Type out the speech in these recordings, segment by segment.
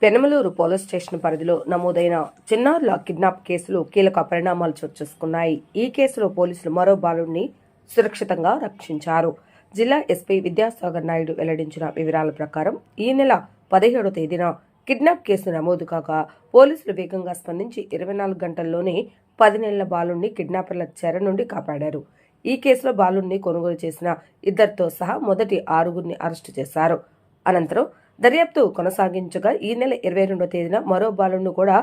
Penamaluru police station పరిధిలో నమోదైన చిన్నారుల కిడ్నాప్ కేసులు కీలక పరిణామాలు చోటు చేసుకున్నాయి. ఈ కేసులో పోలీసులు మరో బాలుడిని సురక్షితంగా రక్షించారు. జిల్లా ఎస్పీ విద్యాసాగర్ నాయుడు వెల్లడించిన వివరాల ప్రకారం ఈ నెల 17వ తేదీన కిడ్నాప్ కేసు నమోదు కాగా పోలీసులు వేగంగా స్పందించి 24 గంటల్లోనే 10 నెలల బాలుడిని కిడ్నాపర్ల చెర నుండి కాపాడారు. ఈ కేసులో బాలుడిని కొనుగోలు చేసిన ఇద్దరితో సహా మొదటి 6గురిని అరెస్టు చేశారు. అనంతరం దర్యాప్తు కొనసాగించగా ఈ నెల 22వ తేదీన మరో బాలుడిని కూడా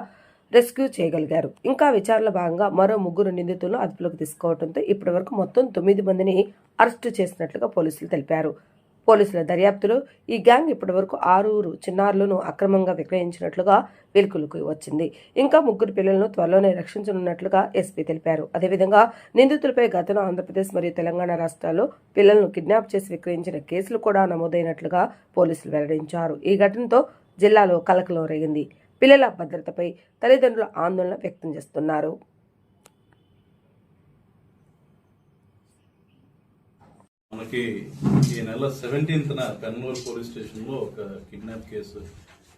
రెస్క్యూ చేయగలిగారు. ఇంకా విచారణలో భాగంగా మరో 3 నిందితులను అదుపులోకి తీసుకోవడంతో ఇప్పటివరకు మొత్తం 9 మందిని అరెస్టు చేసినట్లుగా పోలీసులు తెలిపారు. పోలీసుల దర్యాప్తులో ఈ గ్యాంగ్ ఇప్పటివరకు 6 చిన్నారులను అక్రమంగా విక్రయించినట్లుగా వెలుగులోకి వచ్చింది. ఇంకా 3 పిల్లలను త్వరలోనే రక్షించనున్నట్లుగా ఎస్పీ తెలిపారు. అదేవిధంగా నిందితులపై గతంలో ఆంధ్రప్రదేశ్ మరియు తెలంగాణ రాష్ట్రాల్లో పిల్లలను కిడ్నాప్ చేసి విక్రయించిన కేసులు కూడా నమోదైనట్లుగా పోలీసులు వెల్లడించారు. ఈ ఘటనతో జిల్లాలో కలకలం రేగింది. పిల్లల భద్రతపై తల్లిదండ్రులు ఆందోళన వ్యక్తం చేస్తున్నారు. మనకి ఈ నెల 17న పెనమలూరు పోలీస్ స్టేషన్లో ఒక కిడ్నాప్ కేసు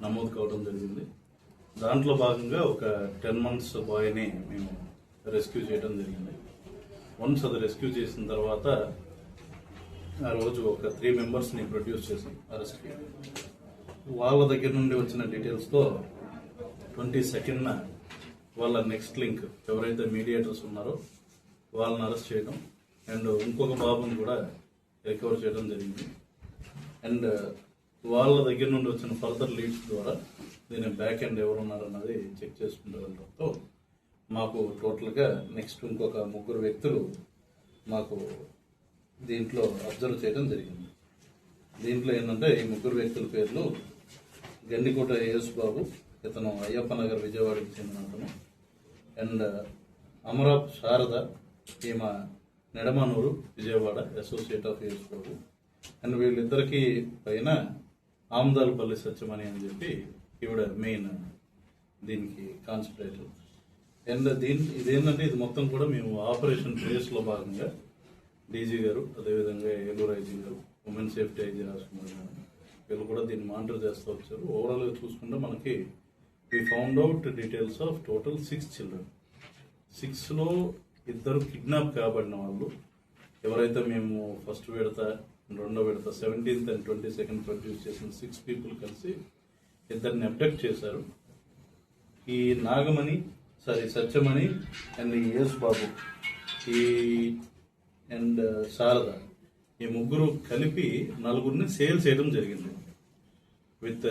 నమోదు కావడం జరిగింది. దాంట్లో భాగంగా ఒక 10 months బాయ్ని మేము రెస్క్యూ చేయడం జరిగింది. వన్స్ అది రెస్క్యూ చేసిన తర్వాత ఆ రోజు ఒక 3 మెంబర్స్ని ప్రొడ్యూస్ చేసాం అరెస్ట్కి. వాళ్ళ దగ్గర నుండి వచ్చిన డీటెయిల్స్తో 22న వాళ్ళ నెక్స్ట్ లింక్ ఎవరైతే మీడియేటర్స్ ఉన్నారో వాళ్ళని అరెస్ట్ చేయడం అండ్ ఇంకొక బాబుని కూడా రికవర్ చేయడం జరిగింది. అండ్ వాళ్ళ దగ్గర నుండి వచ్చిన ఫర్దర్ లీడ్స్ ద్వారా దీని బ్యాక్ ఎండ్ ఎవరు ఉన్నారన్నది చెక్ చేసుకుంటూ వెళ్ళడంతో మాకు టోటల్గా నెక్స్ట్ ఇంకొక 3 వ్యక్తులు మాకు దీంట్లో అబ్జర్వ్ చేయడం జరిగింది. దీంట్లో ఏంటంటే ఈ 3 వ్యక్తుల పేర్లు గండికోట యేసు బాబు, ఇతను అయ్యప్ప నగర్ విజయవాడకి చెందిన అతను. అండ్ అమరాప్ శారద, ఈమె Nedamanuru Vijayawada associate of Yesu Babu. And వీళ్ళిద్దరికి పైన ఆమదాలపల్లి సత్యమణి అని చెప్పి ఈవిడ మెయిన్ దీనికి కాన్సన్ట్రేటర్. అండ్ ఇదేంటంటే ఇది మొత్తం కూడా మేము ఆపరేషన్ ట్రేస్లో భాగంగా డీజీ గారు, అదేవిధంగా ఏలూరు ఐజీ గారు, ఉమెన్ సేఫ్టీ ఐజీ రాజకుమార్ గారు వీళ్ళు కూడా దీన్ని మానిటర్ చేస్తూ వచ్చారు. ఓవరాల్గా చూసుకుంటే మనకి we found out details of total 6 children. 6లో 2 కిడ్నాప్ కాబడిన వాళ్ళు. ఎవరైతే మేము ఫస్ట్ విడత, 2వ విడత 17th and 22nd ప్రొడ్యూస్ చేసిన 6 people కలిసి 2 అబ్డక్ట్ చేశారు. ఈ Satyamani and Yesu Babu and Sharada ఈ 3 కలిపి 4 సేల్ చేయడం జరిగింది with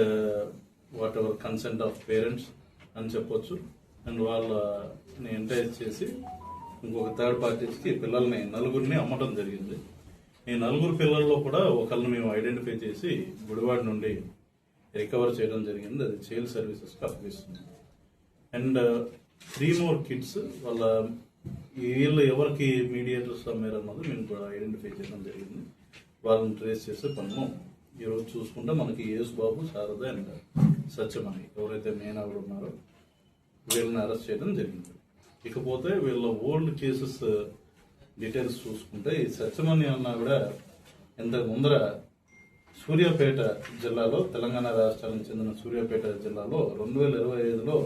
what ever consent of parents అని చెప్పొచ్చు. అండ్ వాళ్ళని ఎంకరేజ్ చేసి ఇంకొక 3rd parties పిల్లల్ని 4 అమ్మటం జరిగింది. ఈ 4 పిల్లల్లో కూడా ఒకళ్ళని మేము ఐడెంటిఫై చేసి గుడివాడ నుండి రికవర్ చేయడం జరిగింది. అది చైల్డ్ సర్వీసెస్కి అప్పగిస్తుంది. అండ్ 3 more kids వాళ్ళ వీళ్ళు ఎవరికి మీడియేటర్స్ అమ్మారు అన్నది మేము కూడా ఐడెంటిఫై చేయడం జరిగింది. వాళ్ళని ట్రేస్ చేసే పనులు ఈరోజు చూసుకుంటే మనకి యేసు బాబు, శారద అండ్ సత్యమణి ఎవరైతే మెయిన్ ఆవిడ ఉన్నారో వీళ్ళని అరెస్ట్ చేయడం జరిగింది. ఇకపోతే వీళ్ళ ఓల్డ్ కేసెస్ డీటెయిల్స్ చూసుకుంటే ఈ సత్యమణి అన్న కూడా ఇంతకు ముందర సూర్యాపేట జిల్లాలో, తెలంగాణ రాష్ట్రానికి చెందిన సూర్యాపేట జిల్లాలో 2025లో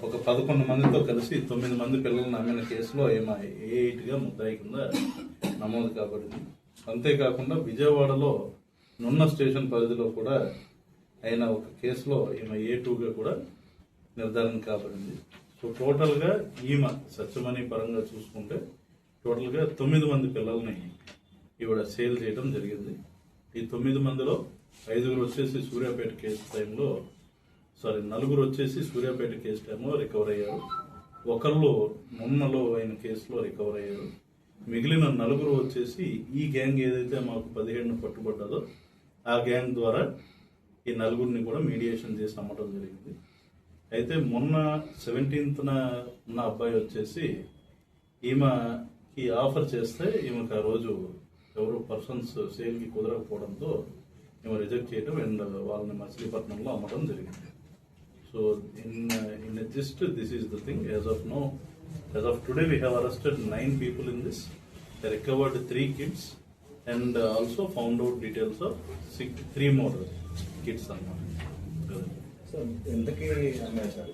ఒక 11 మందితో కలిసి 9 మంది పిల్లలను అమ్మిన కేసులో ఈమె A8గా ముద్దాయి కింద నమోదు కాబడింది. అంతేకాకుండా విజయవాడలో నున్న స్టేషన్ పరిధిలో కూడా అయిన ఒక కేసులో ఈమె A2గా కూడా నిర్ధారణ కాబడింది. సో టోటల్గా ఈమె సత్యమణి పరంగా చూసుకుంటే టోటల్గా 9 మంది పిల్లల్ని ఈవిడ సేల్ చేయడం జరిగింది. ఈ 9 మందిలో 5 వచ్చేసి సూర్యాపేట కేసు టైంలో 4 వచ్చేసి సూర్యాపేట కేసు టైంలో రికవర్ అయ్యారు. ఒకళ్ళు నున్నలో అయిన కేసులో రికవర్ అయ్యారు. మిగిలిన 4 వచ్చేసి ఈ గ్యాంగ్ ఏదైతే మాకు 17 పట్టుబడ్డదో ఆ గ్యాంగ్ ద్వారా ఈ 4 కూడా మీడియేషన్ చేసి అమ్మటం జరిగింది. అయితే మొన్న 17th ఉన్న అబ్బాయి వచ్చేసి ఈమెకి ఆఫర్ చేస్తే ఈమెకు ఆ రోజు ఎవరు పర్సన్స్ సేల్కి కుదరకపోవడంతో ఈమె రిజెక్ట్ చేయడం అండ్ వాళ్ళని మచిలీపట్నంలో అమ్మడం జరిగింది. So in a gist, this is the thing. As of today, we have arrested 9 people in this. They recovered 3 kids and also found out details of 3 more kids. So ఎంతకి అమ్మారు sir